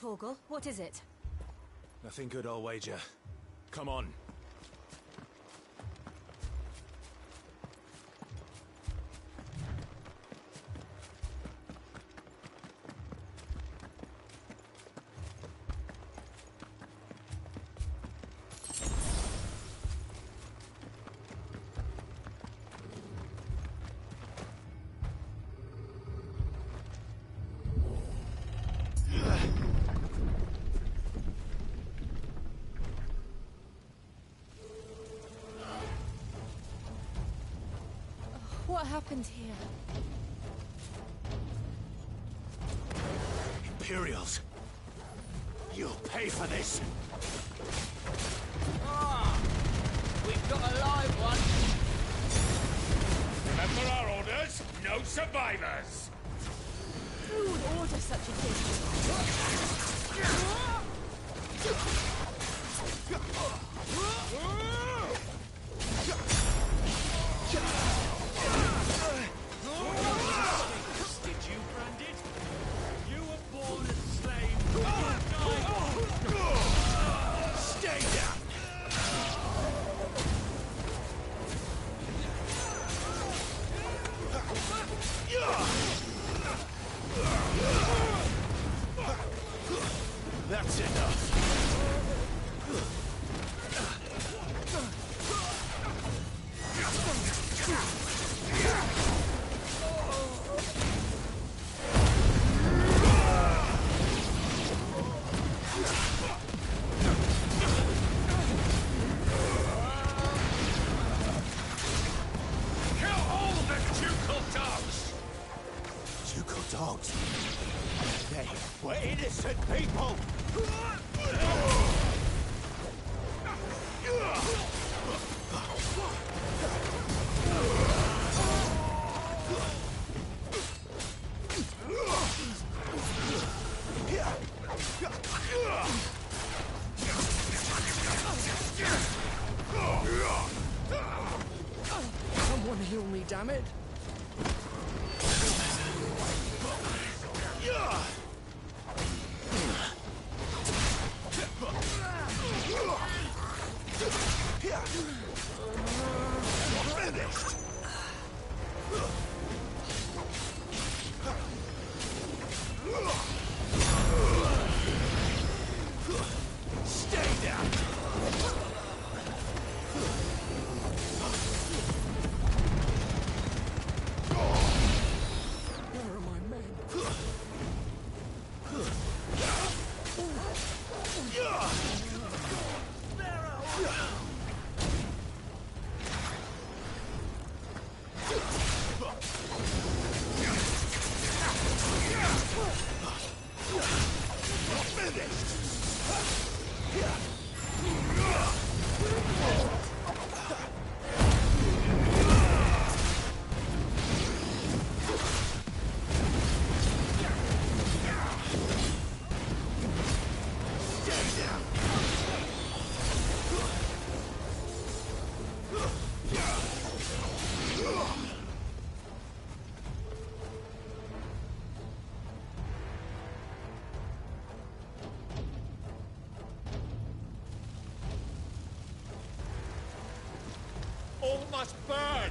Torgal, what is it? Nothing good, I'll wager. Come on. What happened here? Imperials! You'll pay for this! Ah! We've got a live one! Remember our orders? No survivors! Who would order such a thing? Did you brand it? You were born a slave. Stay down! That's enough. Kill all the ducal dogs! Ducal dogs? They were innocent people! Someone heal me, damn it! Finished! Stay down! Where are my men? All must burn!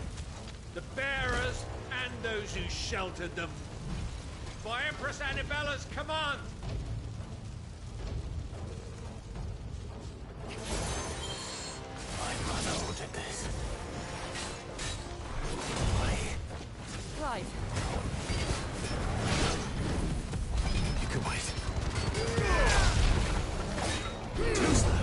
The bearers and those who sheltered them. By Empress Annibella's command! My mother ordered this. Why? Clive, You can wait. Too slow.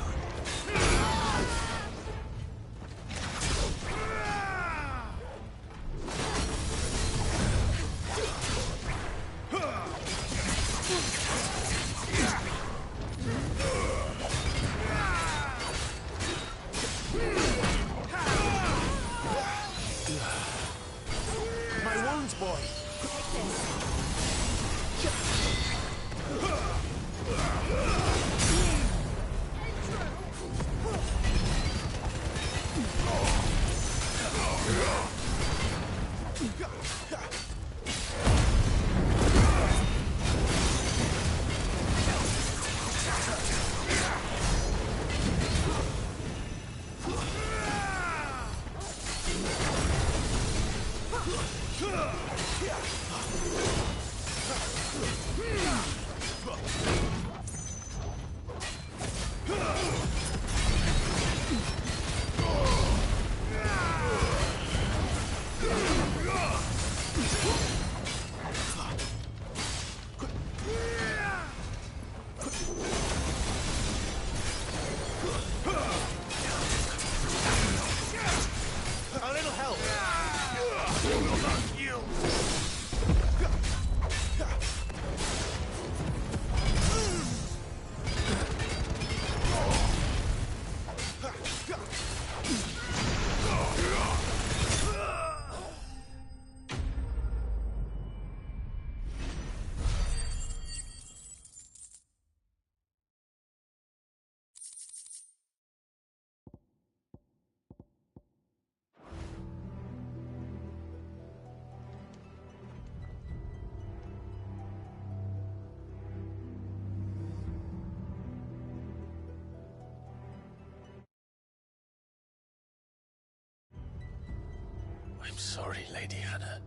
sorry, Lady Hannah.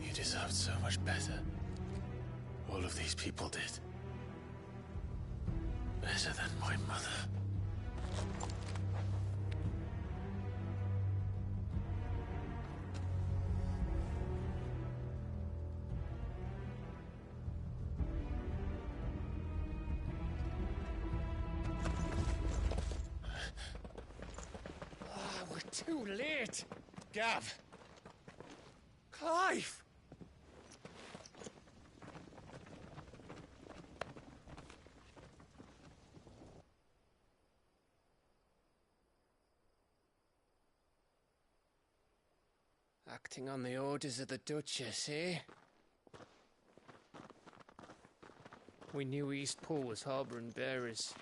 You deserved so much better. All of these people did. Better than my mother. We're too late. Gav! Clive! Acting on the orders of the Duchess, eh? We knew Eastpool was harbouring bearers.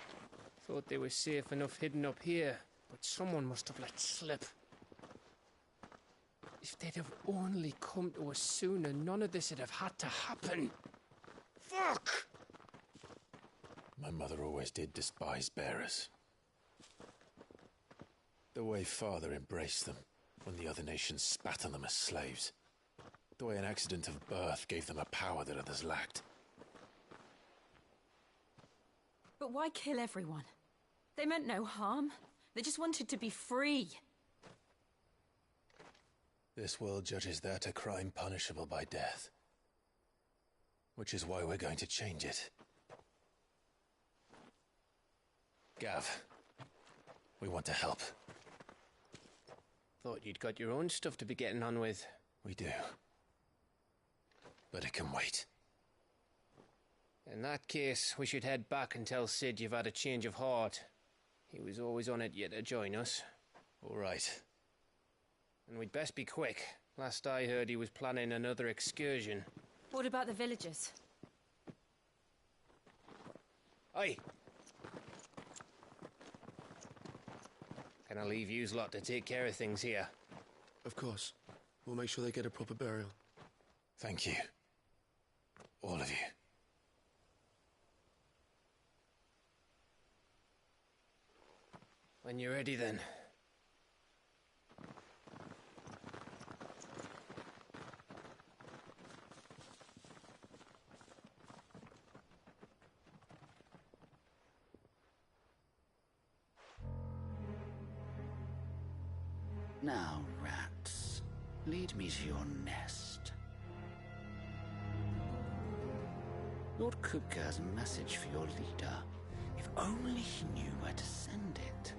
Thought they were safe enough hidden up here, but someone must have let slip. If they'd have only come to us sooner, none of this would have had to happen. Fuck! My mother always did despise bearers. The way Father embraced them when the other nations spat on them as slaves. The way an accident of birth gave them a power that others lacked. But why kill everyone? They meant no harm. They just wanted to be free. This world judges that a crime punishable by death. Which is why we're going to change it. Gav, we want to help. Thought you'd got your own stuff to be getting on with. We do. But it can wait. In that case, we should head back and tell Sid you've had a change of heart. He was always on it yet to join us. All right. And we'd best be quick. Last I heard, he was planning another excursion. What about the villagers? Aye. Can I leave yous lot to take care of things here? Of course. We'll make sure they get a proper burial. Thank you. All of you. When you're ready, then. Now, rats, lead me to your nest. Lord Kupka has a message for your leader. If only he knew where to send it.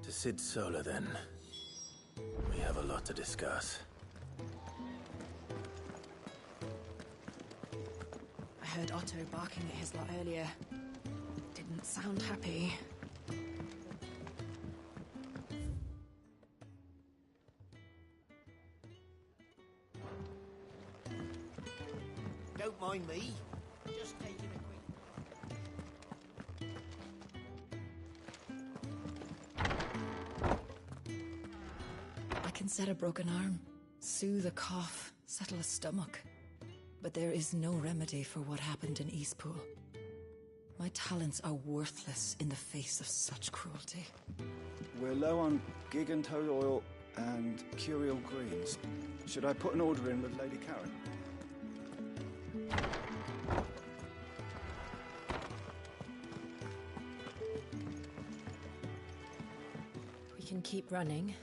To Sid Solar, then. We have a lot to discuss. I heard Otto barking at his lot earlier. Didn't sound happy. Don't mind me. Just taking a quick... I can set a broken arm, soothe a cough, settle a stomach. But there is no remedy for what happened in Eastpool. My talents are worthless in the face of such cruelty. We're low on gig and toad oil and curial greens. Should I put an order in with Lady Karen? We can keep running.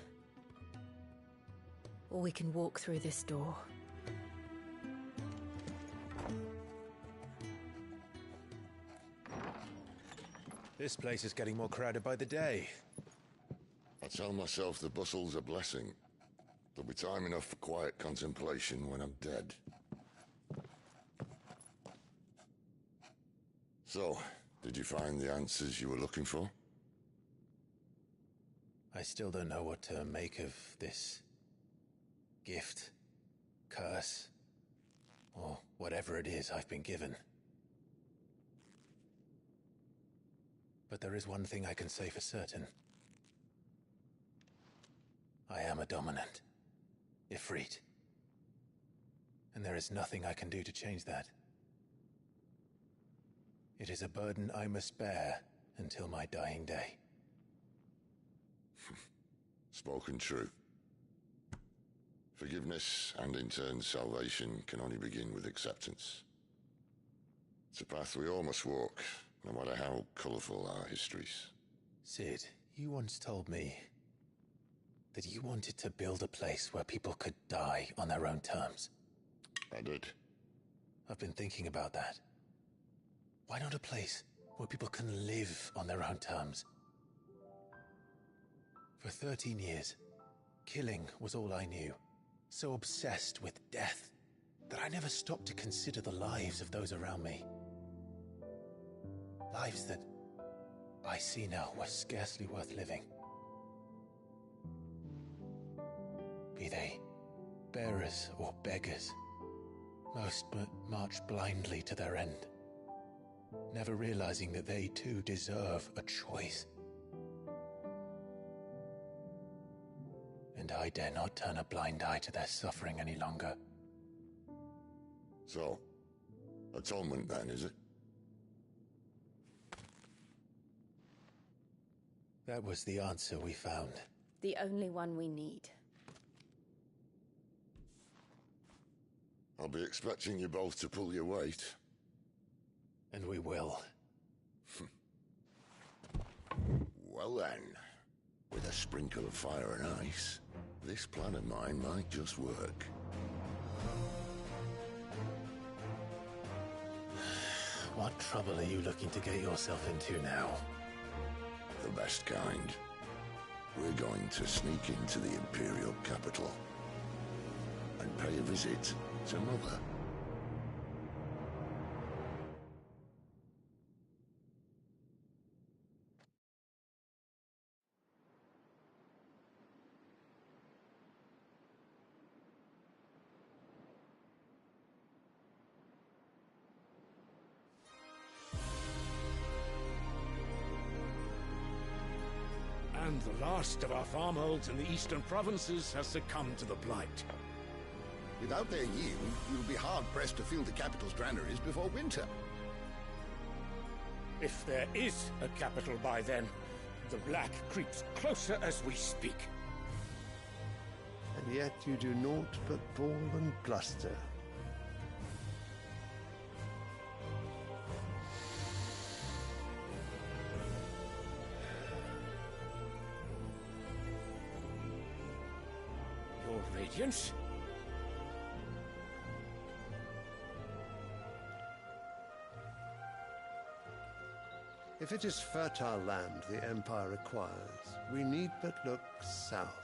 Or we can walk through this door. This place is getting more crowded by the day. I tell myself the bustle's a blessing. There'll be time enough for quiet contemplation when I'm dead. So, did you find the answers you were looking for? I still don't know what to make of this gift, curse, or whatever it is I've been given. But there is one thing I can say for certain. I am a dominant, Ifrit. And there is nothing I can do to change that. It is a burden I must bear until my dying day. Spoken true. Forgiveness, and in turn salvation, can only begin with acceptance. It's a path we all must walk, no matter how colourful our histories. Sid, you once told me that you wanted to build a place where people could die on their own terms. I did. I've been thinking about that. Why not a place where people can live on their own terms? For 13 years, killing was all I knew. So obsessed with death that I never stopped to consider the lives of those around me. Lives that I see now were scarcely worth living. Be they bearers or beggars, most march blindly to their end, never realizing that they too deserve a choice. And I dare not turn a blind eye to their suffering any longer. So, atonement then, is it? That was the answer we found. The only one we need. I'll be expecting you both to pull your weight. And we will. Well then, with a sprinkle of fire and ice, this plan of mine might just work. What trouble are you looking to get yourself into now? The best kind. We're going to sneak into the Imperial capital and pay a visit to Mother. And the last of our farmholds in the eastern provinces has succumbed to the blight. Without their yield, you'll be hard-pressed to fill the capital's granaries before winter. If there is a capital by then, the black creeps closer as we speak. And yet you do naught but bawl and bluster. Your Radiance? If it is fertile land the Empire acquires, we need but look south.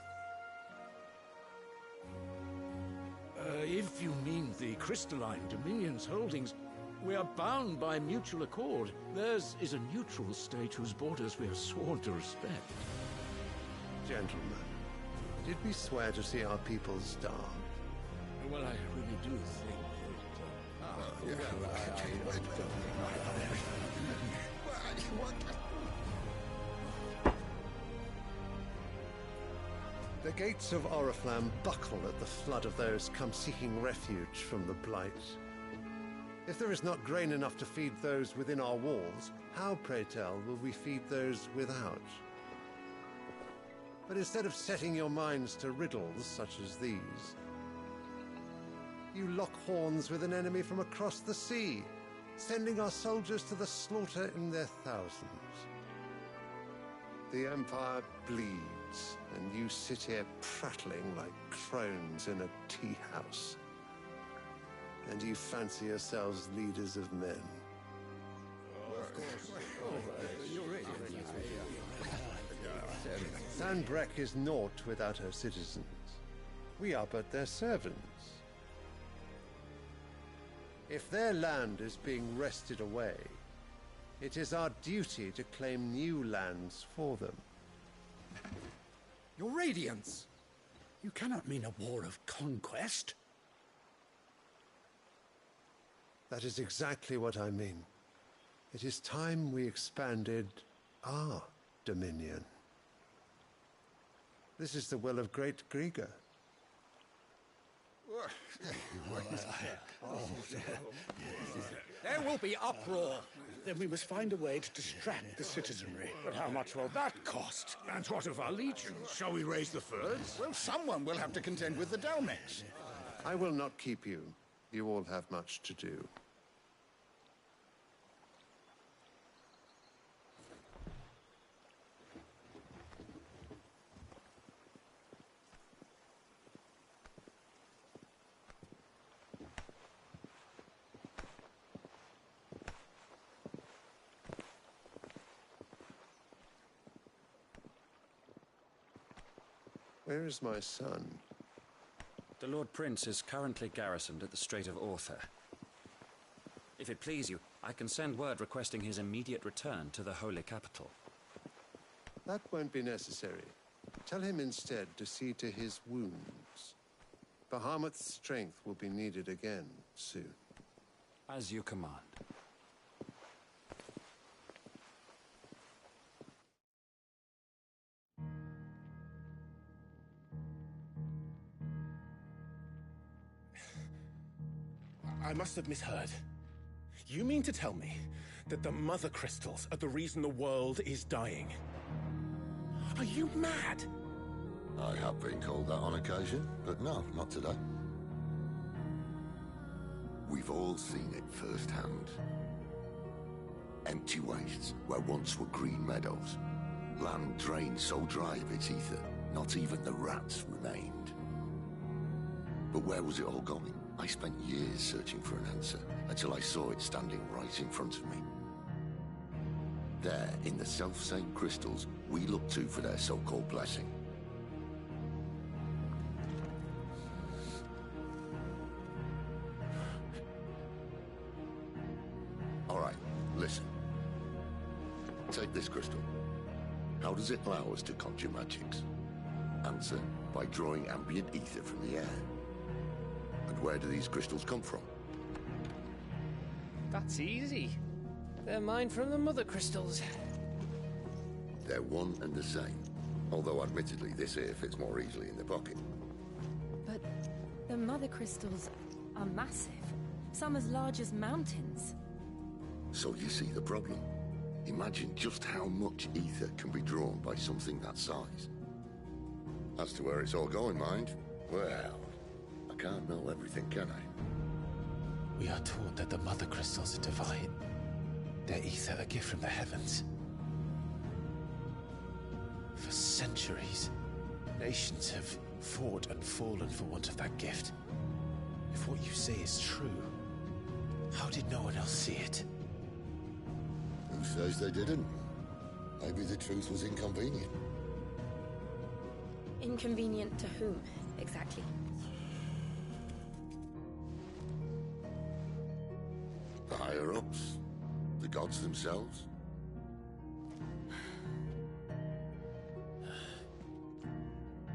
If you mean the crystalline Dominion's holdings, we are bound by mutual accord. Theirs is a neutral state whose borders we have sworn to respect. Gentlemen, did we swear to see our people starve? Well, I really do think The gates of Oriflamme buckle at the flood of those come seeking refuge from the blight. If there is not grain enough to feed those within our walls, how, pray tell, will we feed those without? But instead of setting your minds to riddles such as these, you lock horns with an enemy from across the sea, sending our soldiers to the slaughter in their thousands. The Empire bleeds, and you sit here prattling like crones in a tea house. And you fancy yourselves leaders of men. Sanbreque is naught without her citizens. We are but their servants. If their land is being wrested away, it is our duty to claim new lands for them. Your Radiance! You cannot mean a war of conquest. That is exactly what I mean. It is time we expanded our dominion. This is the will of great Grieger. There will be uproar. Then we must find a way to distract the citizenry. But how much will that cost? And what of our legions? Shall we raise the furs? Well, someone will have to contend with the Dalmex. I will not keep you. You all have much to do. Where is my son? The Lord Prince is currently garrisoned at the Strait of Arthur. If it please you, I can send word requesting his immediate return to the Holy Capital. That won't be necessary. Tell him instead to see to his wounds. Bahamut's strength will be needed again soon. As you command. I must have misheard. You mean to tell me that the Mother Crystals are the reason the world is dying? Are you mad? I have been called that on occasion, but no, not today. We've all seen it firsthand. Empty wastes where once were green meadows. Land drained so dry of its ether, not even the rats remained. But where was it all going? I spent years searching for an answer, until I saw it standing right in front of me. There, in the self-same crystals we look to for their so-called blessing. All right, listen. Take this crystal. How does it allow us to conjure magics? Answer, by drawing ambient ether from the air. And where do these crystals come from? That's easy. They're mine from the Mother Crystals. They're one and the same. Although admittedly this here fits more easily in the pocket. But the Mother Crystals are massive. Some as large as mountains. So you see the problem. Imagine just how much ether can be drawn by something that size. As to where it's all going, mind, well, I can't know everything, can I? We are taught that the Mother Crystals are divine. Their ether a gift from the heavens. For centuries, nations have fought and fallen for want of that gift. If what you say is true, how did no one else see it? Who says they didn't? Maybe the truth was inconvenient. Inconvenient to whom, exactly? The higher-ups? The gods themselves?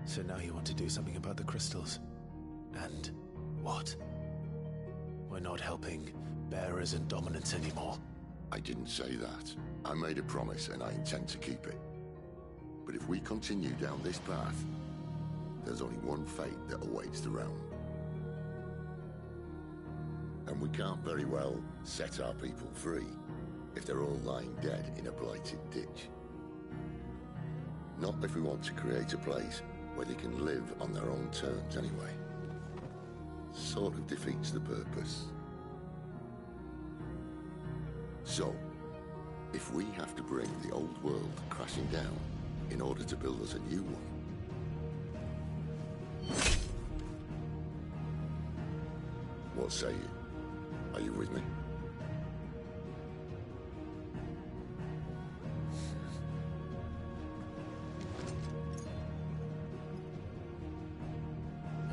So now you want to do something about the crystals? And what? We're not helping bearers and dominants anymore. I didn't say that. I made a promise and I intend to keep it. But if we continue down this path, there's only one fate that awaits the realm. And we can't very well set our people free if they're all lying dead in a blighted ditch. Not if we want to create a place where they can live on their own terms anyway. Sort of defeats the purpose. So, if we have to bring the old world crashing down in order to build us a new one, what say you? Are you with me?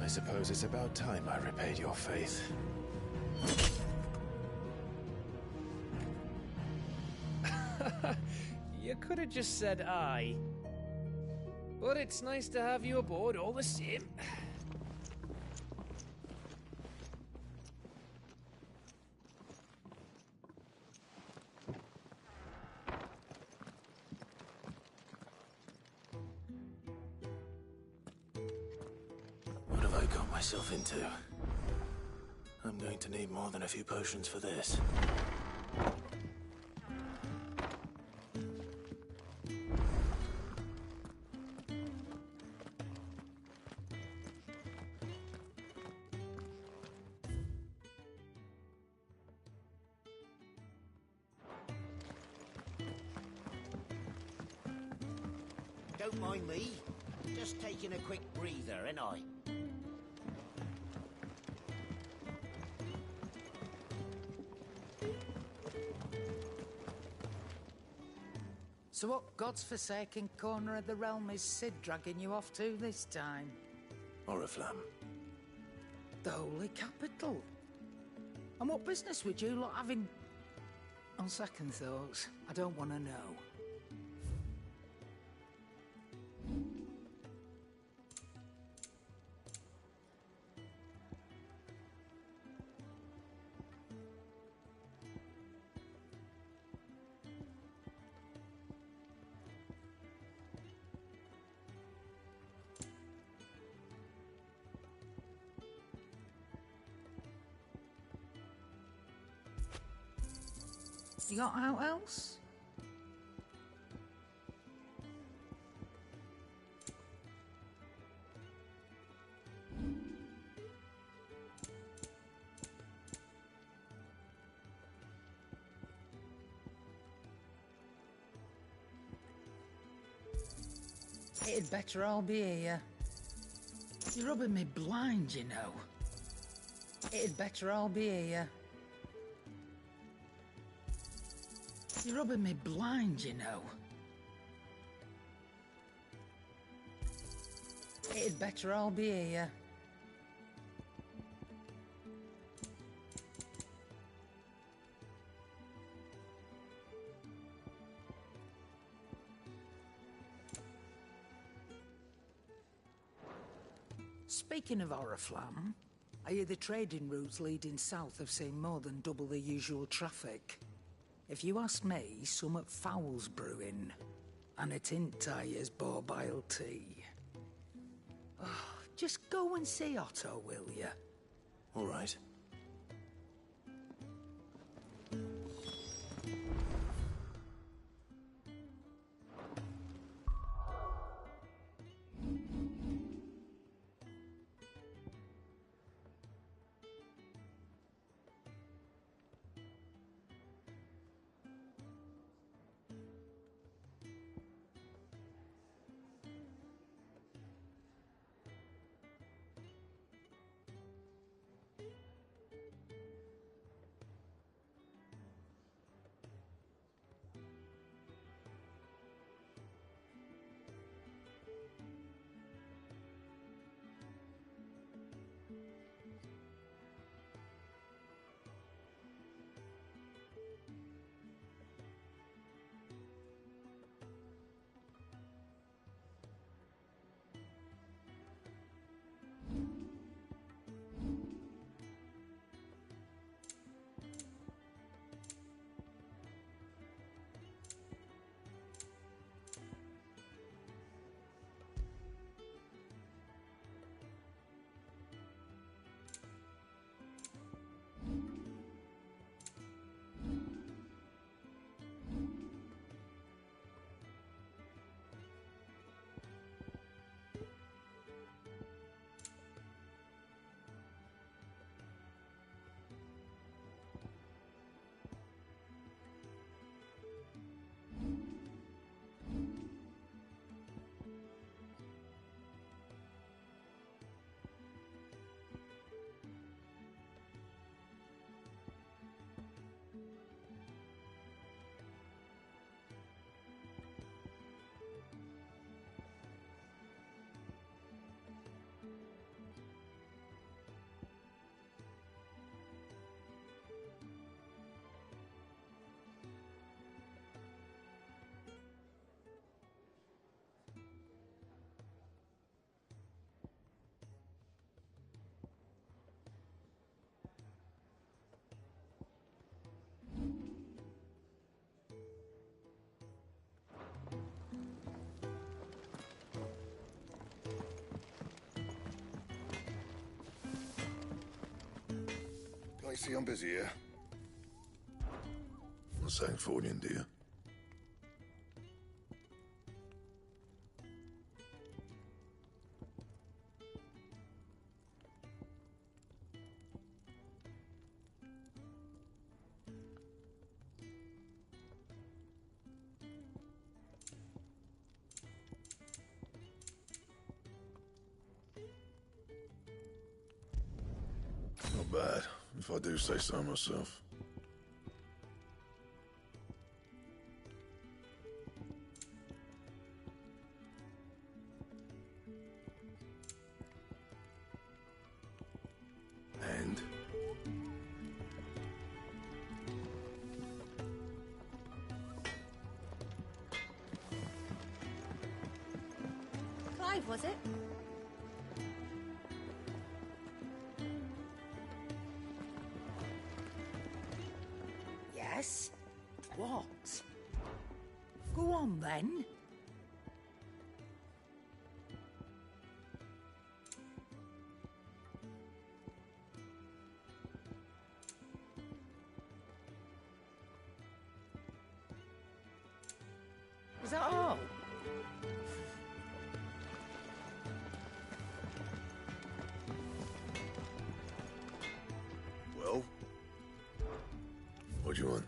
I suppose it's about time I repaid your faith. You could have just said aye. But it's nice to have you aboard all the same. What have I got myself into? I'm going to need more than a few potions for this. Don't mind me. Just taking a quick breather, ain't I? So what God's forsaken corner of the realm is Sid dragging you off to this time? Oriflamme. The Holy Capital. And what business would you lot having... On second thoughts, I don't want to know. You got out else? It'd better all be here. You're rubbing me blind, you know. It'd better all be here. You're rubbing me blind, you know. It'd better all be here. Speaking of Oriflamme, I hear the trading routes leading south have seen more than double the usual traffic. If you ask me, summat foul's brewing, and it ain't Tyre's borbile tea. Oh, just go and see Otto, will ya? All right. see I'm busy here. What's that for you, dear? Not bad, if I do say so myself. And? Clive, was it? Yes? What? Go on, then. Is that all? Well? What do you want?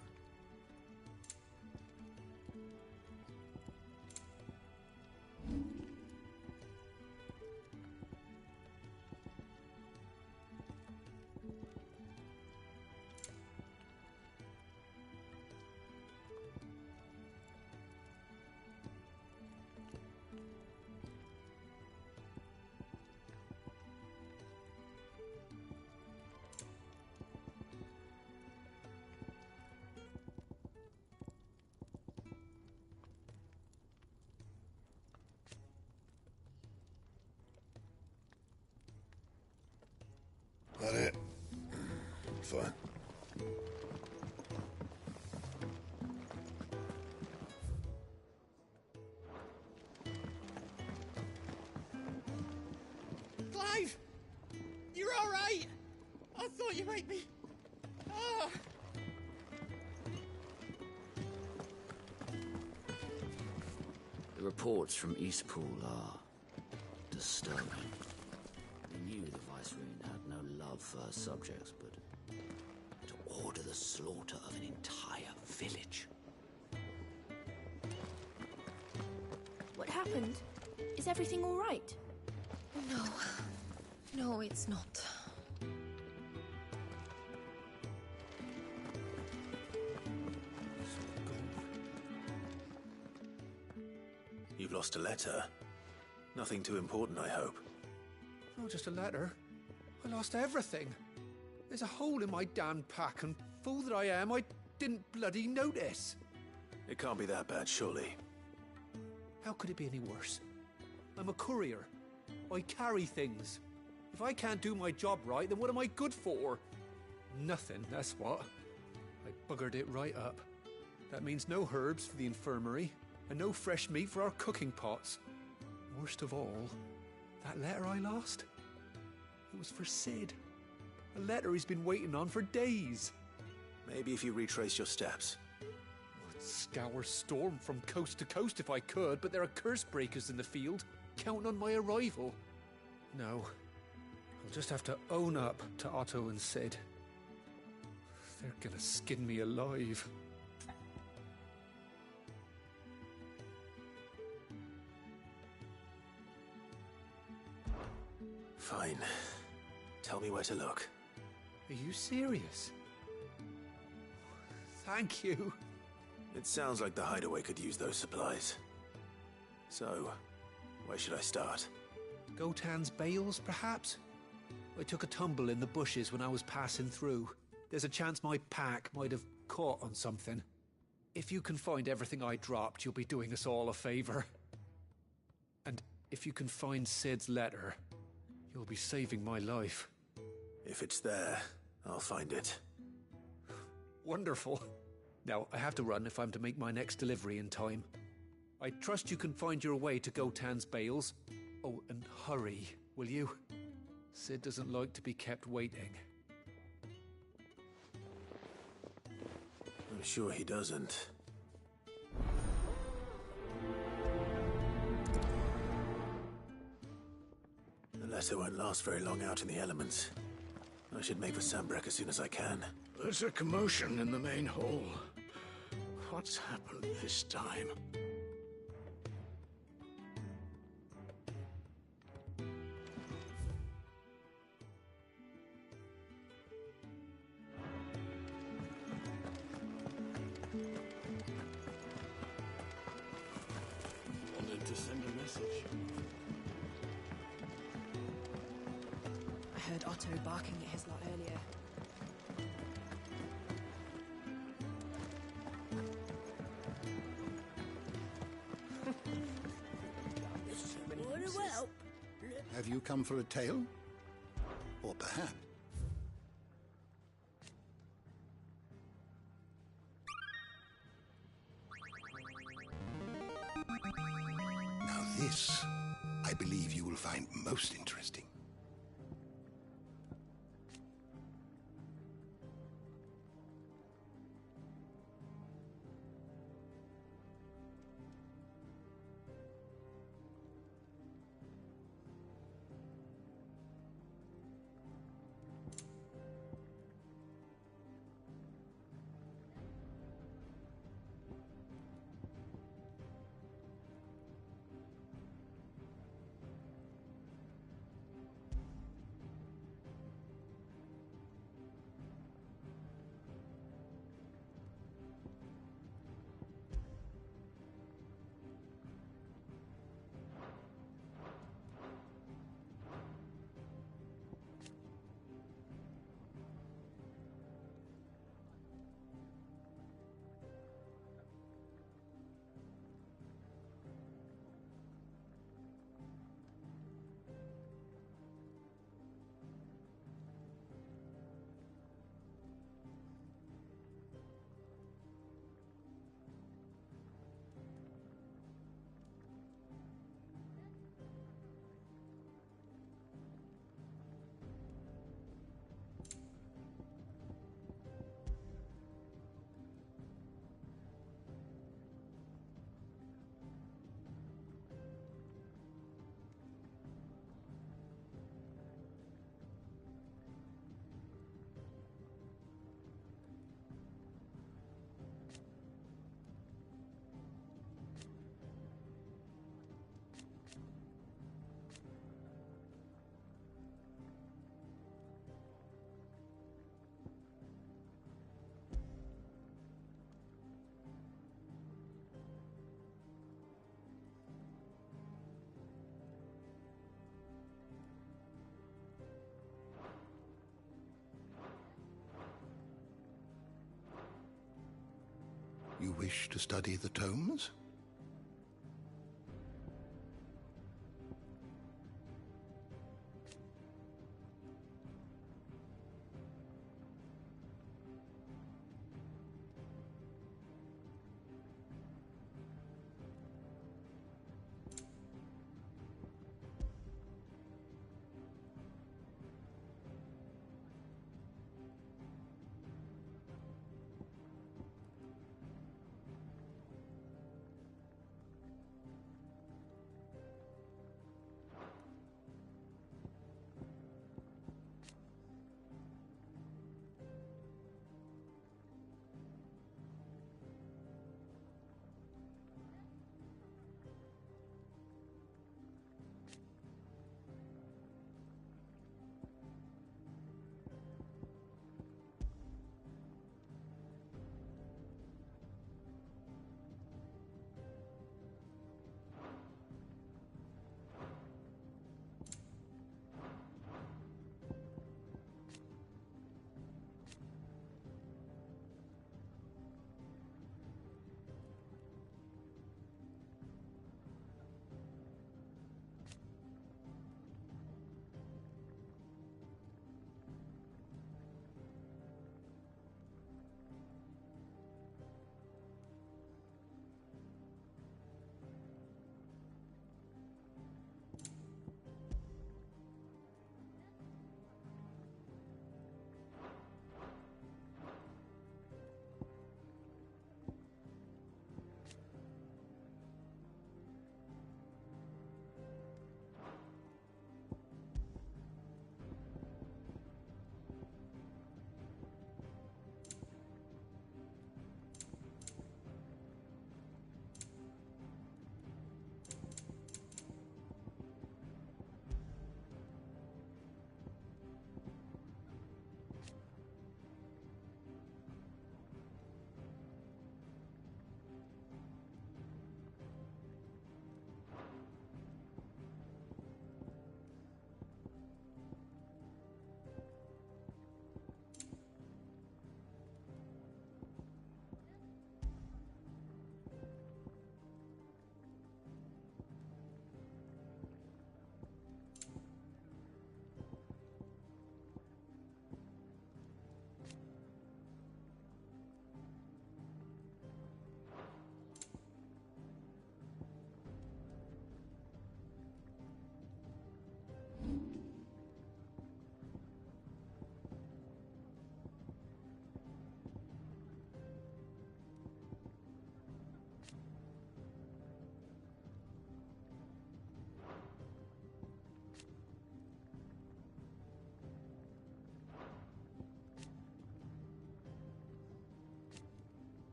That it? Fine. Clive! You're all right! I thought you might be... Ah! The reports from Eastpool are disturbing. We knew the Viceroy had no love for her subjects, but to order the slaughter of an entire village. What happened? Is everything all right? No. No, it's not. You've lost a letter. Nothing too important, I hope. Not just a letter. I lost everything. There's a hole in my damned pack, and fool that I am, I didn't bloody notice. It can't be that bad, surely. How could it be any worse? I'm a courier. I carry things. If I can't do my job right, then what am I good for? Nothing, that's what. I buggered it right up. That means no herbs for the infirmary, and no fresh meat for our cooking pots. Worst of all, that letter I lost? It was for Sid. A letter he's been waiting on for days. Maybe if you retrace your steps. I'd scour Storm from coast to coast if I could, but there are curse breakers in the field, counting on my arrival. No, I'll just have to own up to Otto and Sid. They're gonna skin me alive. Fine. Tell me where to look. Are you serious? Thank you. It sounds like the hideaway could use those supplies. So, where should I start? Gotan's bales, perhaps? I took a tumble in the bushes when I was passing through. There's a chance my pack might have caught on something. If you can find everything I dropped, you'll be doing us all a favor. And if you can find Sid's letter, you'll be saving my life. If it's there, I'll find it. Wonderful. Now, I have to run if I'm to make my next delivery in time. I trust you can find your way to Gotan's bales. Oh, and hurry, will you? Sid doesn't like to be kept waiting. I'm sure he doesn't. The letter won't last very long out in the elements. I should make for Sambrek as soon as I can. There's a commotion in the main hall. What's happened this time? Wanted to send a message. I heard Otto barking at his lot earlier. Have you come for a tale? Or perhaps... Now this, I believe you will find most interesting. You wish to study the tomes?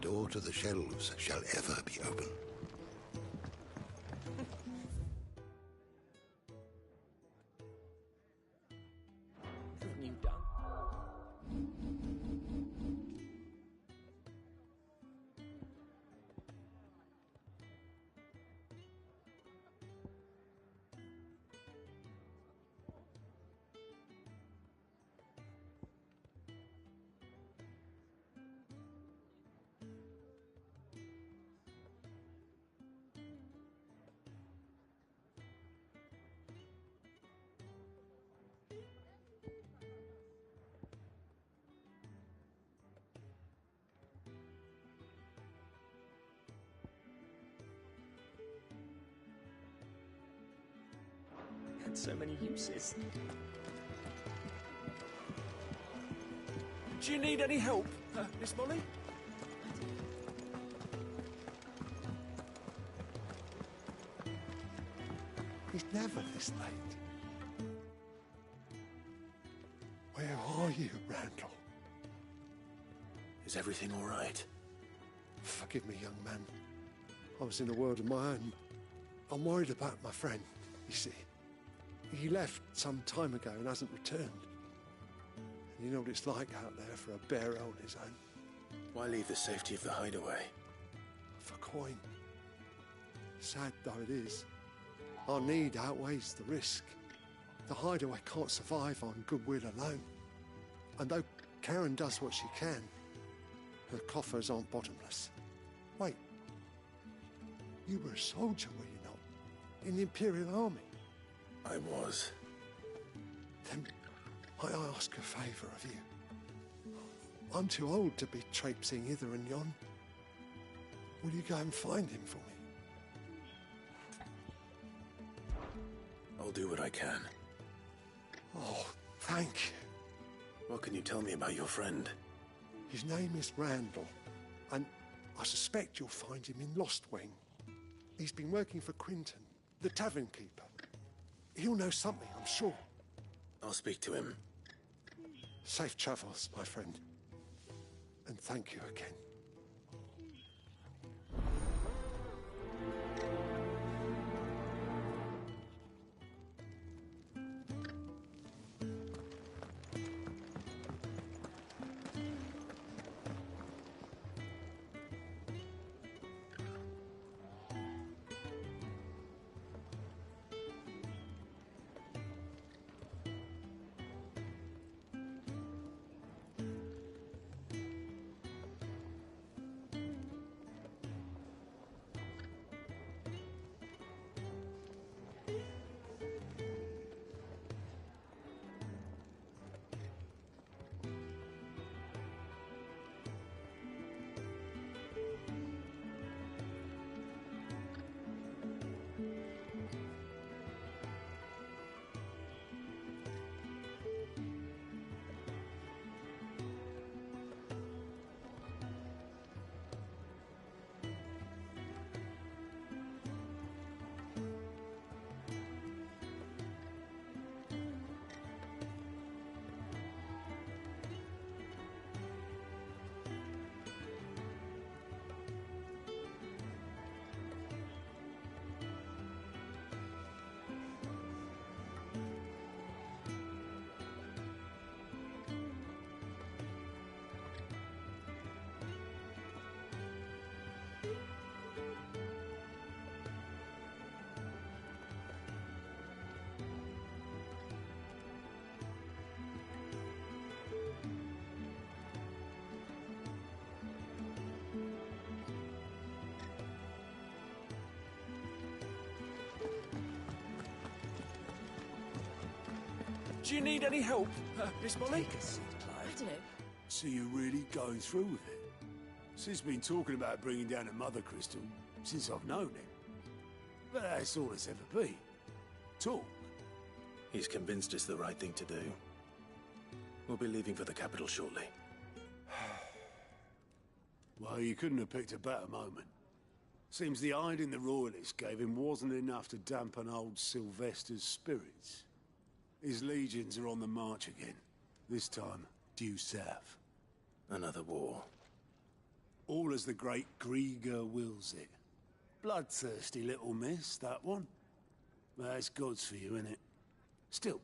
door to the shelves shall ever be open. So many uses. Do you need any help, Miss Molly? It's never this late. Where are you, Randall? Is everything all right? Forgive me, young man. I was in a world of my own. I'm worried about my friend, you see. He left some time ago and hasn't returned. And you know what it's like out there for a bearer on his own. Why leave the safety of the hideaway? For coin. Sad though it is, our need outweighs the risk. The hideaway can't survive on goodwill alone. And though Karen does what she can, her coffers aren't bottomless. Wait, you were a soldier, were you not? In the Imperial Army? I was. Then might I ask a favour of you? I'm too old to be traipsing hither and yon. Will you go and find him for me? I'll do what I can. Oh, thank you. What can you tell me about your friend? His name is Randall, and I suspect you'll find him in Lost Wing. He's been working for Quinton, the tavern keeper. He'll know something, I'm sure. I'll speak to him. Safe travels, my friend. And thank you again. Do you need any help, Miss Molly? Take a seat, I Clive. don't know. So you're really going through with it? Sis been talking about bringing down a mother crystal since I've known him. But that's all it's ever been. Talk. He's convinced it's the right thing to do. We'll be leaving for the capital shortly. Well, you couldn't have picked a better moment. Seems the hiding the royalists gave him wasn't enough to dampen old Sylvester's spirits. His legions are on the march again. This time, due south. Another war. All as the great Grieger wills it. Bloodthirsty little miss, that one. But that's God's for you, innit? Still,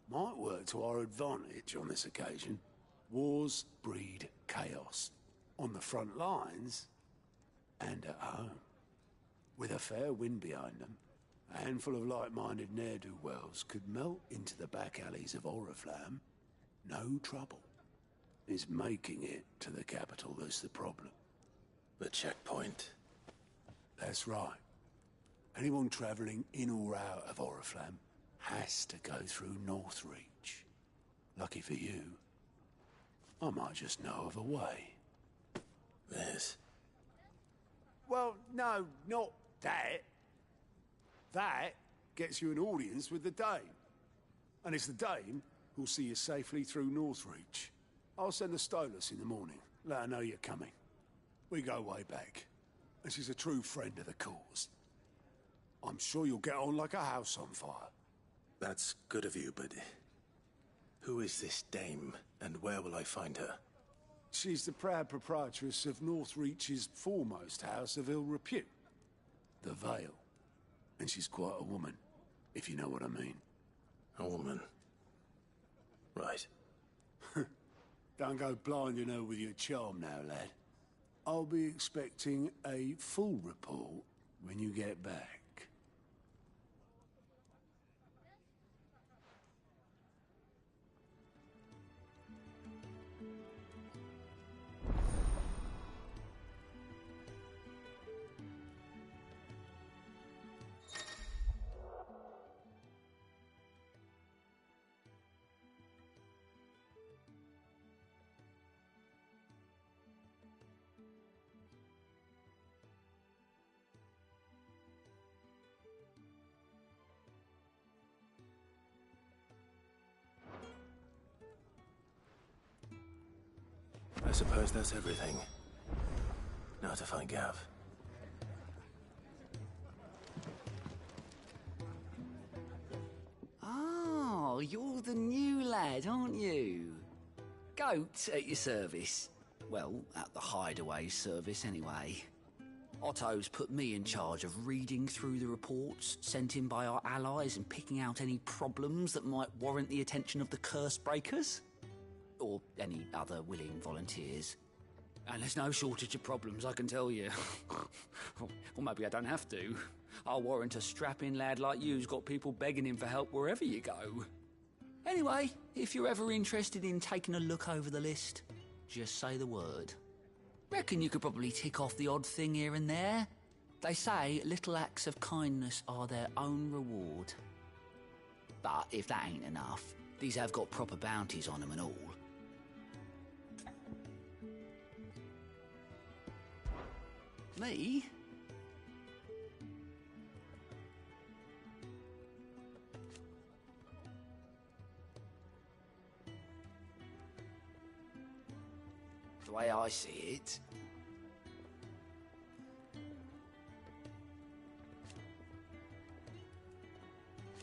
might work to our advantage on this occasion. Wars breed chaos. On the front lines, and at home. With a fair wind behind them, a handful of like-minded ne'er-do-wells could melt into the back alleys of Oriflamme. No trouble. It's making it to the capital that's the problem. The checkpoint. That's right. Anyone travelling in or out of Oriflamme has to go through Northreach. Lucky for you, I might just know of a way. This? Well, no, not that. That gets you an audience with the Dame. And it's the Dame who'll see you safely through Northreach. I'll send the Stolas in the morning. Let her know you're coming. We go way back. And she's a true friend of the cause. I'm sure you'll get on like a house on fire. That's good of you, but who is this dame, and where will I find her? She's the proud proprietress of Northreach's foremost house of ill repute, the Vale. And she's quite a woman, if you know what I mean. A woman? Right. Don't go blinding her with your charm now, lad. I'll be expecting a full report when you get back. I suppose that's everything. Now to find Gav. Oh, you're the new lad, aren't you? Goat at your service. Well, at the hideaway service anyway. Otto's put me in charge of reading through the reports sent in by our allies and picking out any problems that might warrant the attention of the curse breakers. Or any other willing volunteers. And there's no shortage of problems, I can tell you. Or maybe I don't have to. I'll warrant a strapping lad like you's got people begging him for help wherever you go. Anyway, if you're ever interested in taking a look over the list, just say the word. Reckon you could probably tick off the odd thing here and there. They say little acts of kindness are their own reward. But if that ain't enough, these have got proper bounties on them and all. Me? The way I see it,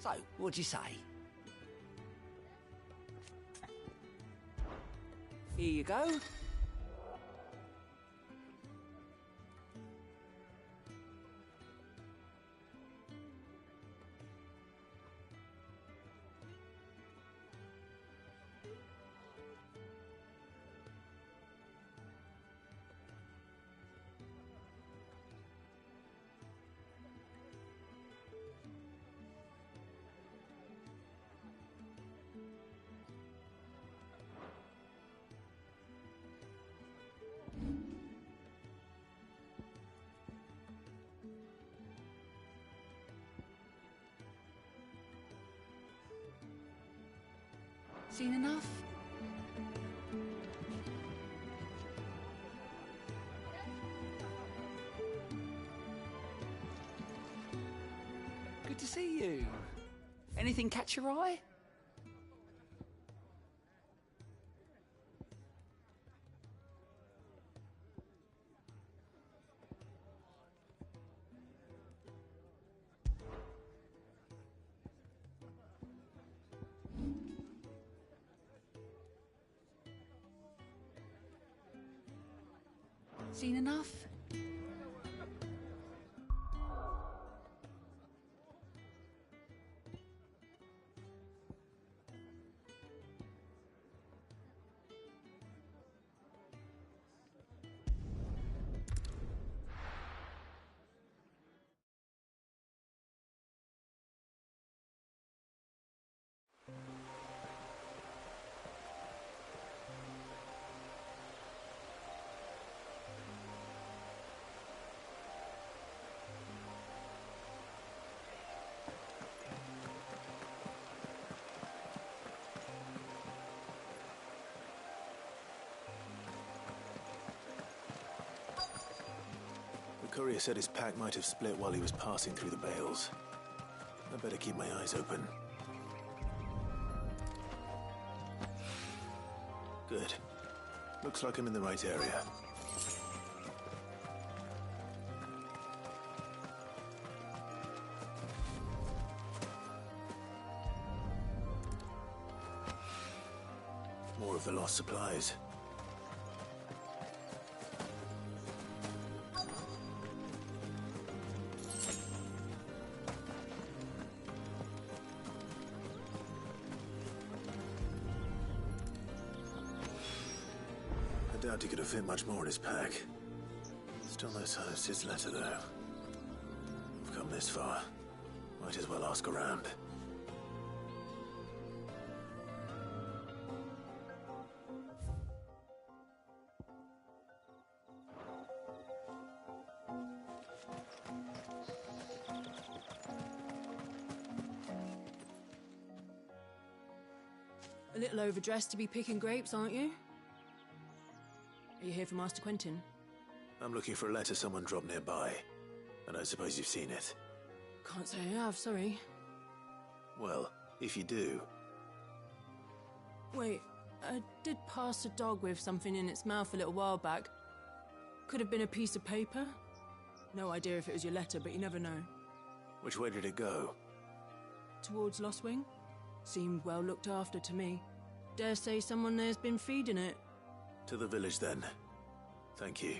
so, what'd you say? Here you go. Seen enough? Good to see you. Anything catch your eye? Seen enough? The courier said his pack might have split while he was passing through the bales. I better keep my eyes open. Good. Looks like I'm in the right area. More of the lost supplies. I doubt he could have fit much more in his pack. Still no sign of Sid's letter, though. I've come this far. Might as well ask around. A little overdressed to be picking grapes, aren't you? Are you here for Master Quentin? I'm looking for a letter someone dropped nearby. And I suppose you've seen it. Can't say I have, sorry. Well, if you do... Wait, I did pass a dog with something in its mouth a little while back. Could have been a piece of paper. No idea if it was your letter, but you never know. Which way did it go? Towards Lostwing? Seemed well looked after to me. Dare say someone there's been feeding it. To the village, then. Thank you.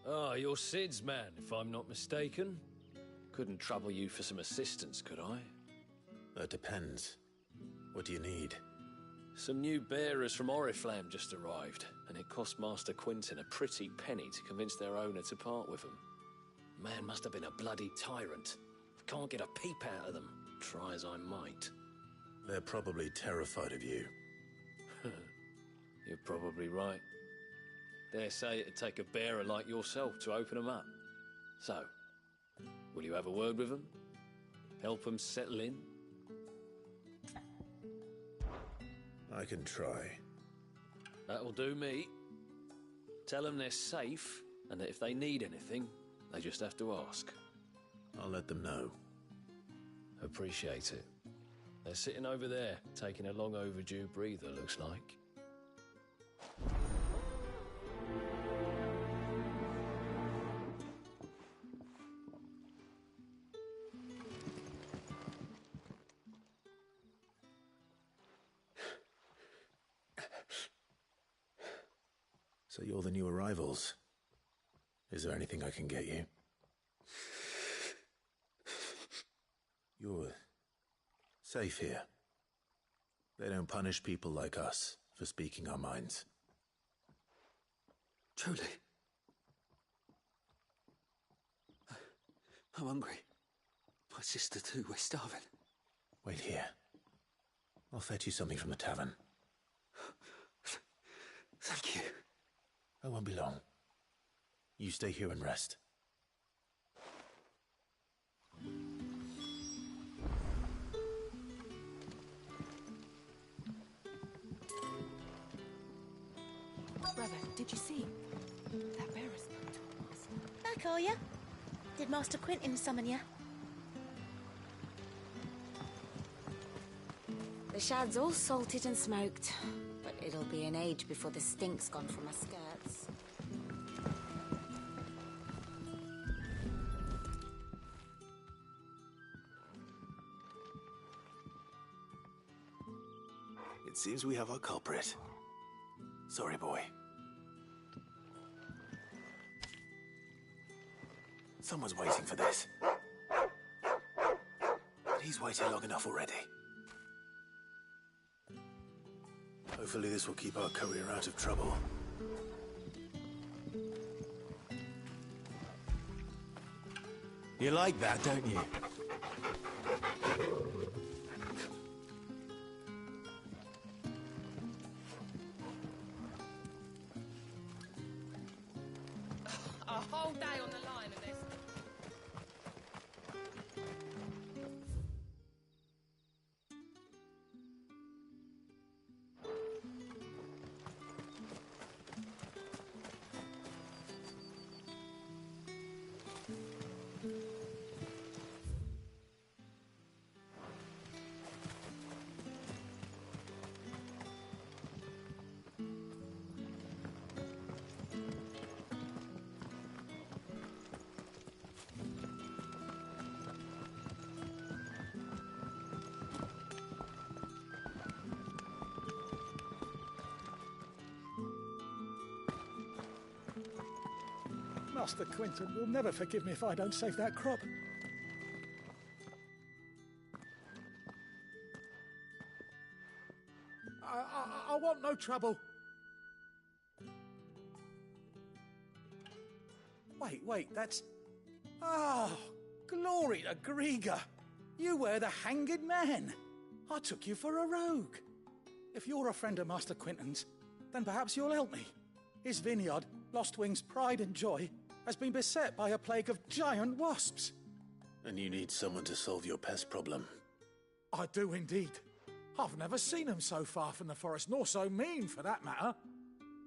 Ah, you're Sid's man, if I'm not mistaken. Couldn't trouble you for some assistance, could I? That depends. What do you need? Some new bearers from Oriflamme just arrived, and it cost Master Quentin a pretty penny to convince their owner to part with them. Man must have been a bloody tyrant. Can't get a peep out of them, try as I might. They're probably terrified of you. You're probably right. Dare say it'd take a bearer like yourself to open them up. So, will you have a word with them? Help them settle in? I can try. That'll do me. Tell them they're safe, and that if they need anything, they just have to ask. I'll let them know. Appreciate it. They're sitting over there, taking a long overdue breather, looks like. So you're the new arrivals. Is there anything I can get you? You're safe here. They don't punish people like us for speaking our minds. Truly. I'm hungry. My sister too, we're starving. Wait here. I'll fetch you something from the tavern. Thank you. I won't be long. You stay here and rest. Brother, did you see? That bearer spoke to a master. Back, are ya? Did Master Quentin summon ya? The shad's all salted and smoked, but it'll be an age before the stink's gone from my skirts. It seems we have our culprit. Sorry, boy. Someone's waiting for this. But he's waited long enough already. Hopefully this will keep our courier out of trouble. You like that, don't you? A whole day on the line and this. Master Quentin will never forgive me if I don't save that crop. I want no trouble. Wait, that's... Oh, glory to Griga. You were the hanged man. I took you for a rogue. If you're a friend of Master Quentin's, then perhaps you'll help me. His vineyard, Lostwing's pride and joy, has been beset by a plague of giant wasps. And you need someone to solve your pest problem. I do indeed. I've never seen them so far from the forest, nor so mean, for that matter.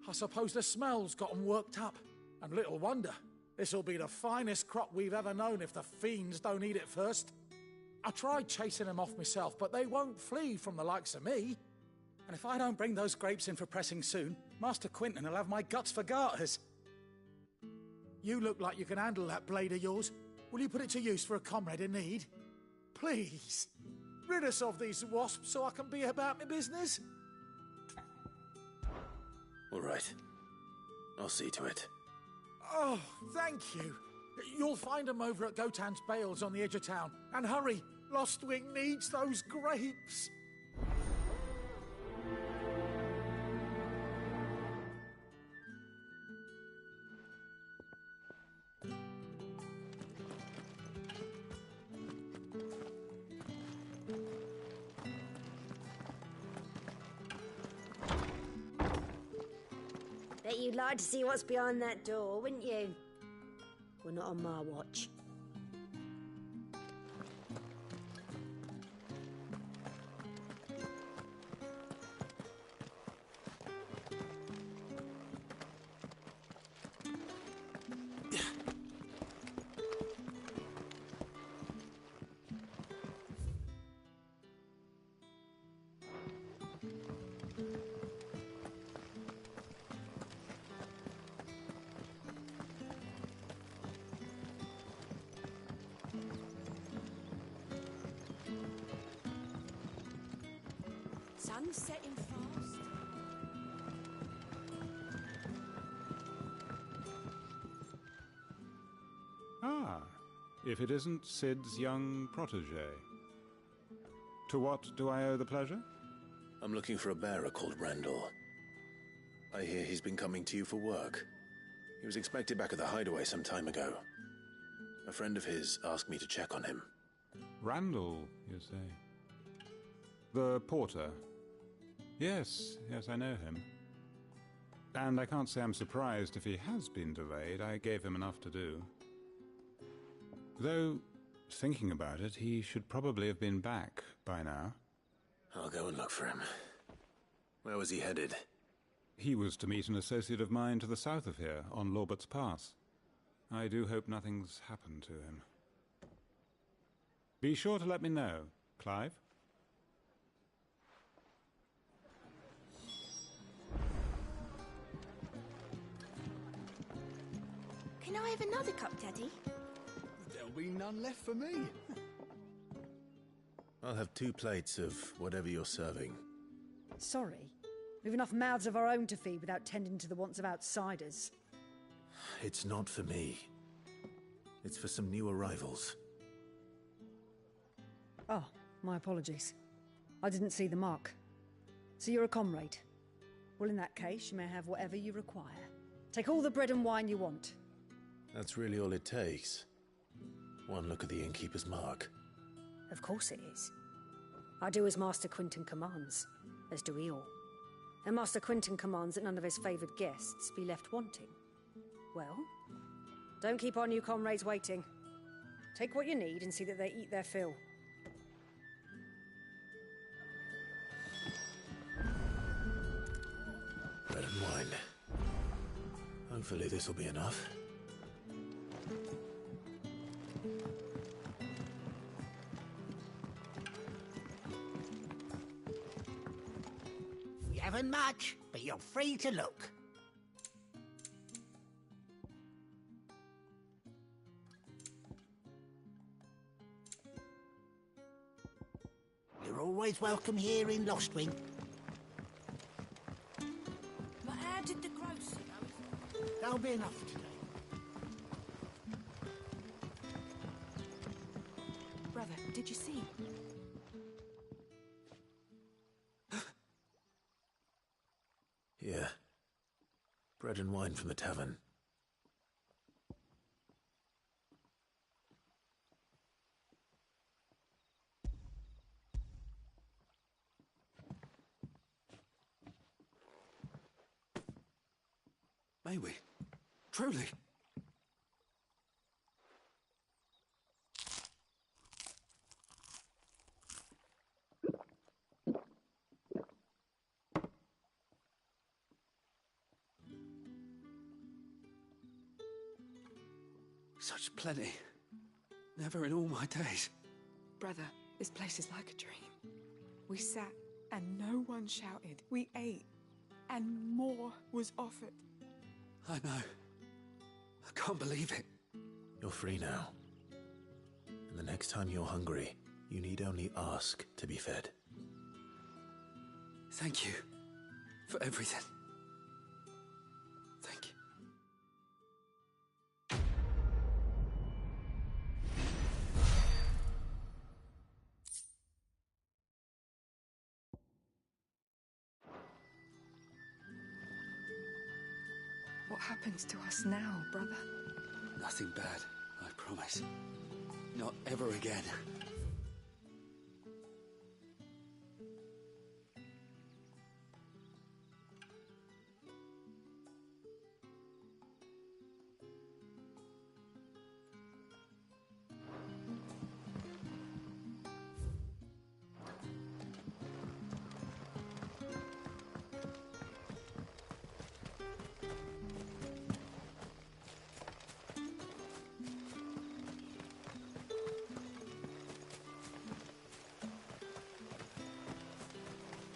I suppose the smell's got 'em worked up. And little wonder. This'll be the finest crop we've ever known if the fiends don't eat it first. I tried chasing them off myself, but they won't flee from the likes of me. And if I don't bring those grapes in for pressing soon, Master Quentin will have my guts for garters. You look like you can handle that blade of yours. Will you put it to use for a comrade in need? Please, rid us of these wasps so I can be about my business. All right. I'll see to it. Oh, thank you. You'll find them over at Gotan's Bales on the edge of town. And hurry, Lostwing needs those grapes. Bet you'd like to see what's behind that door, wouldn't you? Well, not on my watch. Sun's setting fast. Ah, if it isn't Sid's young protege. To what do I owe the pleasure? I'm looking for a bearer called Randall. I hear he's been coming to you for work. He was expected back at the hideaway some time ago. A friend of his asked me to check on him. Randall, you say? The porter? Yes, I know him. And I can't say I'm surprised if he has been delayed. I gave him enough to do. Though, thinking about it, he should probably have been back by now. I'll go and look for him. Where was he headed? He was to meet an associate of mine to the south of here, on Lorbert's Pass. I do hope nothing's happened to him. Be sure to let me know, Clive. Can I have another cup, Daddy? There'll be none left for me. I'll have 2 plates of whatever you're serving. Sorry. We've enough mouths of our own to feed without tending to the wants of outsiders. It's not for me. It's for some new arrivals. Oh, my apologies. I didn't see the mark. So you're a comrade. Well, in that case, you may have whatever you require. Take all the bread and wine you want. That's really all it takes. One look at the innkeeper's mark. Of course it is. I do as Master Quinton commands, as do we all. And Master Quinton commands that none of his favoured guests be left wanting. Well, don't keep our new comrades waiting. Take what you need and see that they eat their fill. Bread and wine. Hopefully this will be enough. We haven't much, but you're free to look. You're always welcome here in Lostwing. But how did the grocer know? That'll be enough today. Brother, did you see? Here. Bread and wine from the tavern. May we? Truly? Such plenty. Never in all my days. Brother, this place is like a dream. We sat and no one shouted. We ate and more was offered. I know. I can't believe it. You're free now. And the next time you're hungry, you need only ask to be fed. Thank you for everything. Thank you. What happens to us now, brother? Nothing bad, I promise. Not ever again.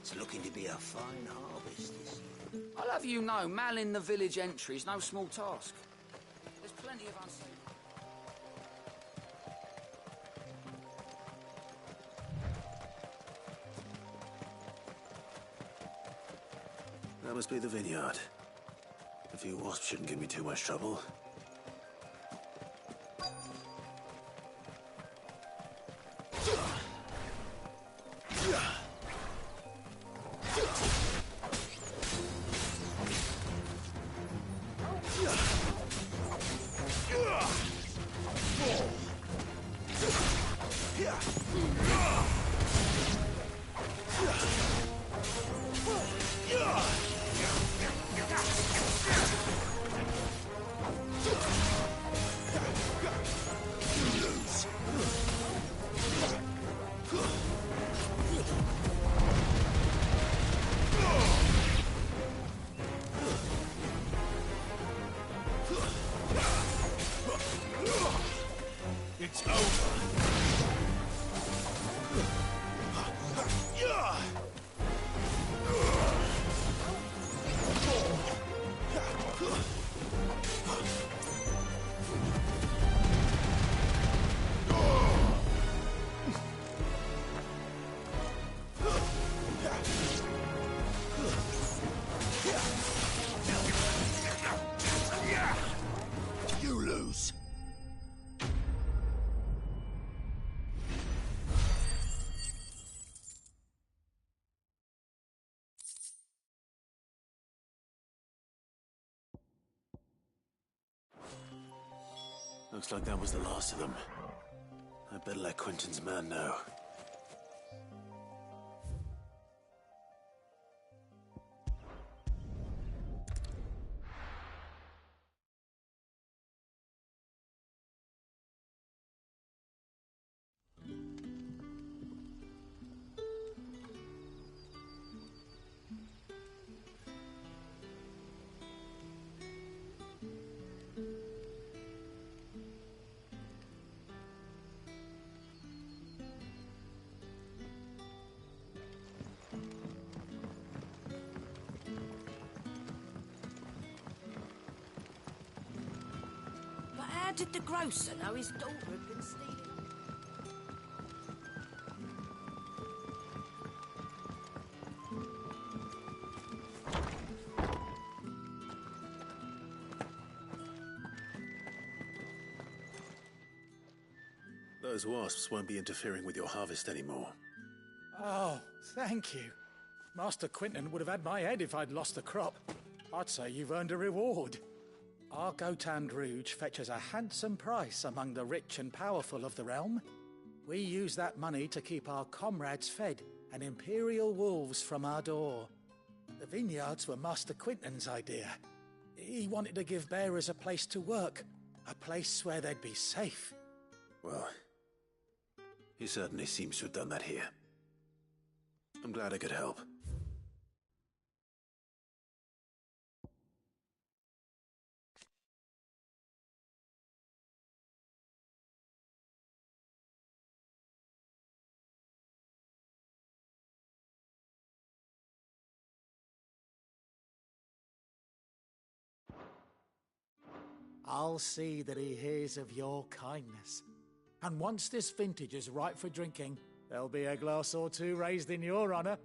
It's looking to be a fine harvest this year. I'll have you know, manning the village entry is no small task. There's plenty of unsafe... That must be the vineyard. A few wasps shouldn't give me too much trouble. Looks like that was the last of them. I better let Quentin's man know. How did the grocer know his daughter had been stealing? Those wasps won't be interfering with your harvest anymore. Oh, thank you. Master Quentin would have had my head if I'd lost the crop. I'd say you've earned a reward. Our Gotand Rouge fetches a handsome price among the rich and powerful of the realm. We use that money to keep our comrades fed and imperial wolves from our door. The vineyards were Master Quentin's idea. He wanted to give bearers a place to work, a place where they'd be safe. Well, he certainly seems to have done that here. I'm glad I could help. I'll see that he hears of your kindness. And once this vintage is ripe for drinking, there'll be a glass or two raised in your honour.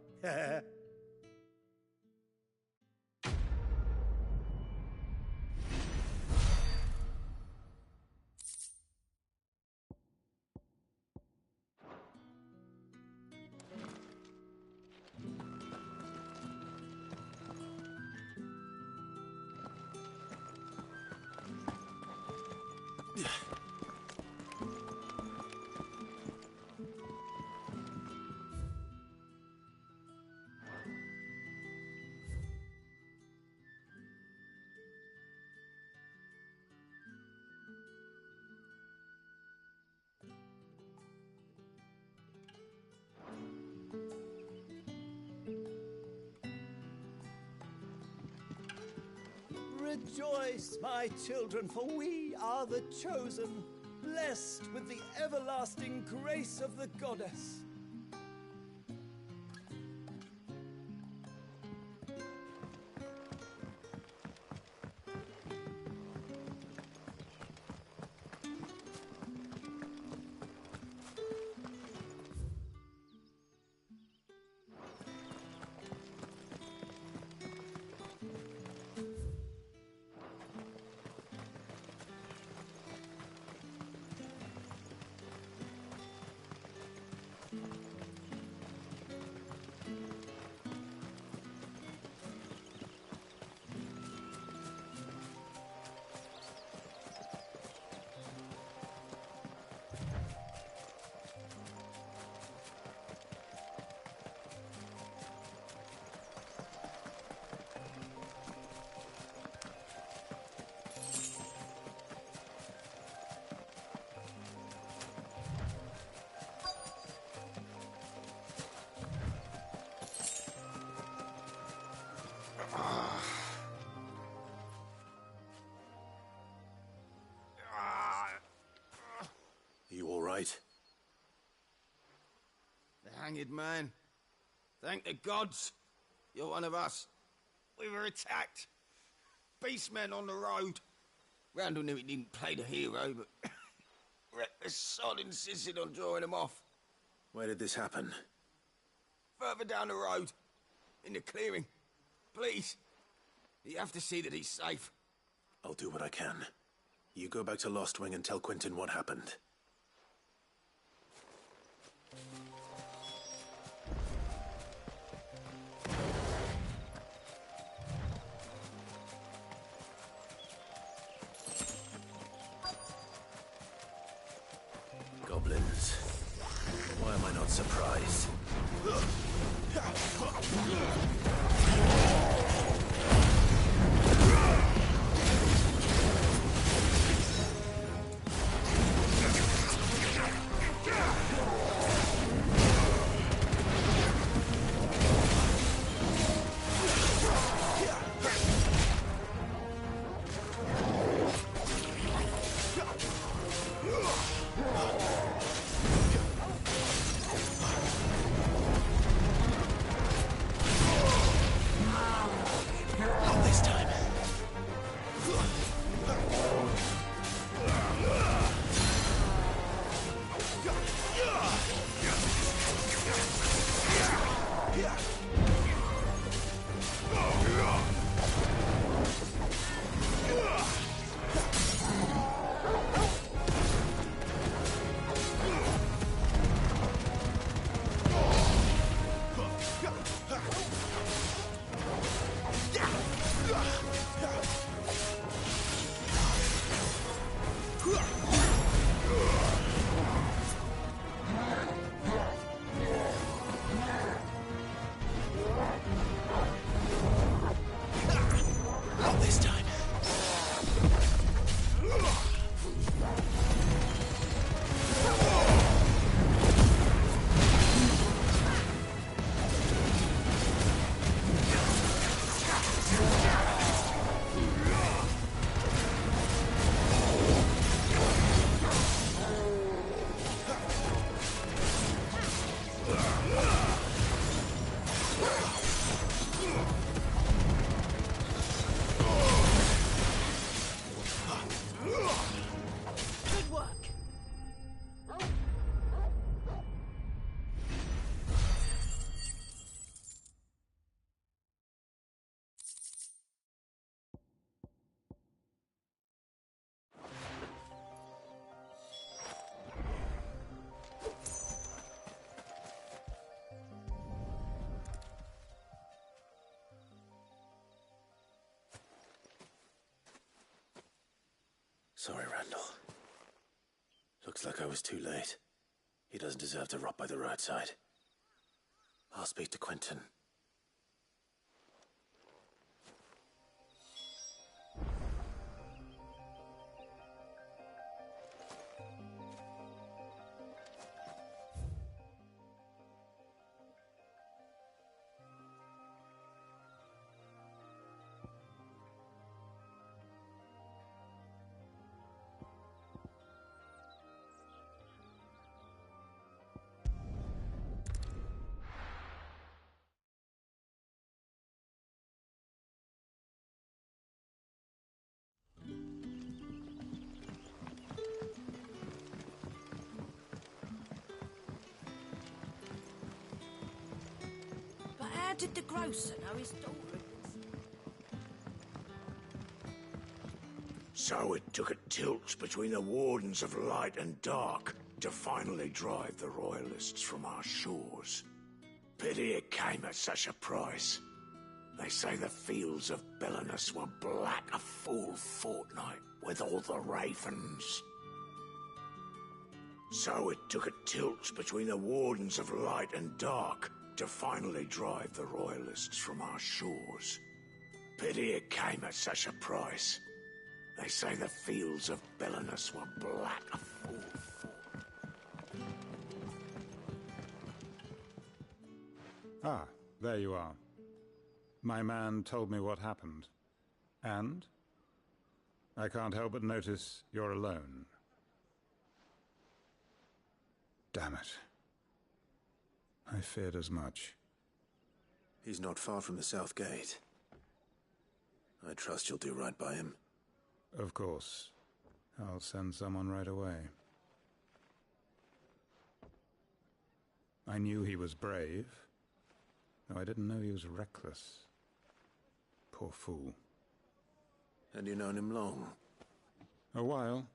Rejoice, my children, for we are the chosen, blessed with the everlasting grace of the goddess. You all right? The hanged man. Thank the gods. You're one of us. We were attacked. Beastmen on the road. Randall knew he didn't play the hero, but reckless sod insisted on drawing him off. Where did this happen? Further down the road. In the clearing. Please. You have to see that he's safe. I'll do what I can. You go back to Lost Wing and tell Quentin what happened. Sorry, Randall. Looks like I was too late. He doesn't deserve to rot by the roadside. I'll speak to Quentin. How did the grocer know his daughter? So it took a tilt between the Wardens of Light and Dark to finally drive the Royalists from our shores. Pity it came at such a price. They say the fields of Belenus were black a full fortnight with all the ravens. So it took a tilt between the Wardens of Light and Dark to finally drive the Royalists from our shores. Pity it came at such a price. They say the fields of Belenus were black a full fortnight. Ah, there you are. My man told me what happened. And? I can't help but notice you're alone. Damn it. I feared as much. He's not far from the South Gate. I trust you'll do right by him. Of course. I'll send someone right away. I knew he was brave, though I didn't know he was reckless. Poor fool. And you known him long? A while.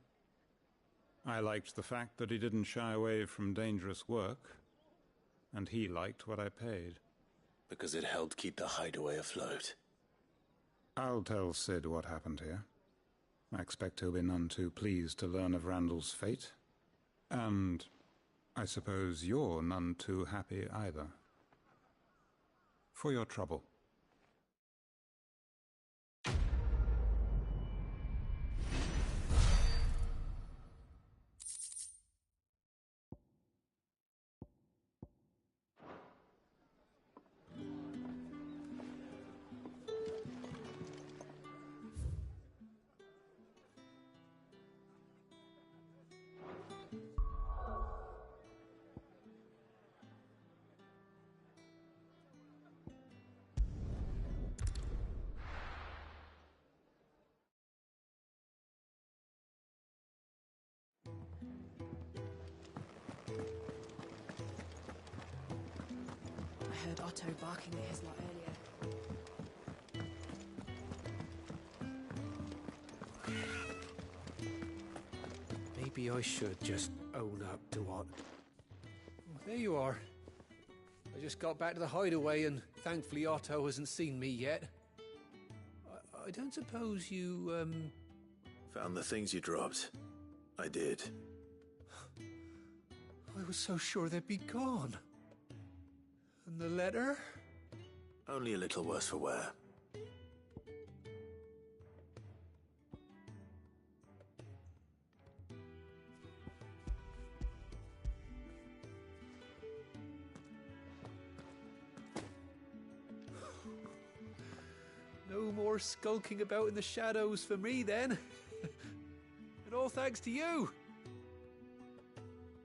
I liked the fact that he didn't shy away from dangerous work, and he liked what I paid. Because it helped keep the hideaway afloat. I'll tell Sid what happened here. I expect he'll be none too pleased to learn of Randall's fate. And I suppose you're none too happy either. For your trouble. I heard Otto barking at his lot earlier. Maybe I should just own up to what... Oh, there you are. I just got back to the hideaway and thankfully Otto hasn't seen me yet. I don't suppose you, Found the things you dropped. I did. I was so sure they'd be gone. And the letter? Only a little worse for wear. No more skulking about in the shadows for me, then. And all thanks to you.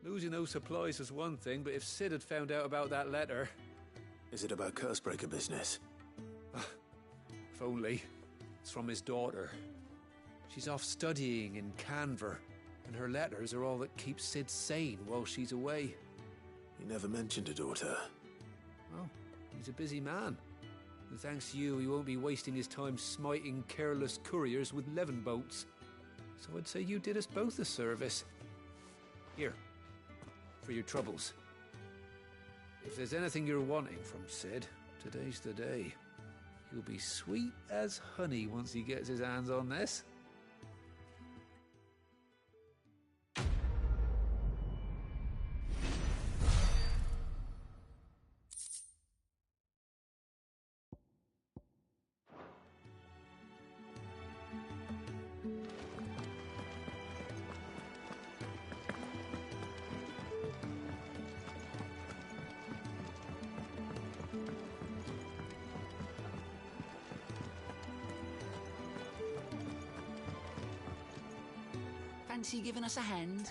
Losing those supplies was one thing, but if Sid had found out about that letter... Is it about Cursebreaker business? If only. It's from his daughter. She's off studying in Canver, and her letters are all that keeps Sid sane while she's away. He never mentioned a daughter. Well, he's a busy man. And thanks to you, he won't be wasting his time smiting careless couriers with levin bolts. So I'd say you did us both a service. Here, for your troubles. If there's anything you're wanting from Sid, today's the day. He'll be sweet as honey once he gets his hands on this. Fancy giving us a hand?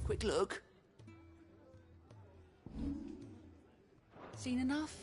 Quick look. Seen enough?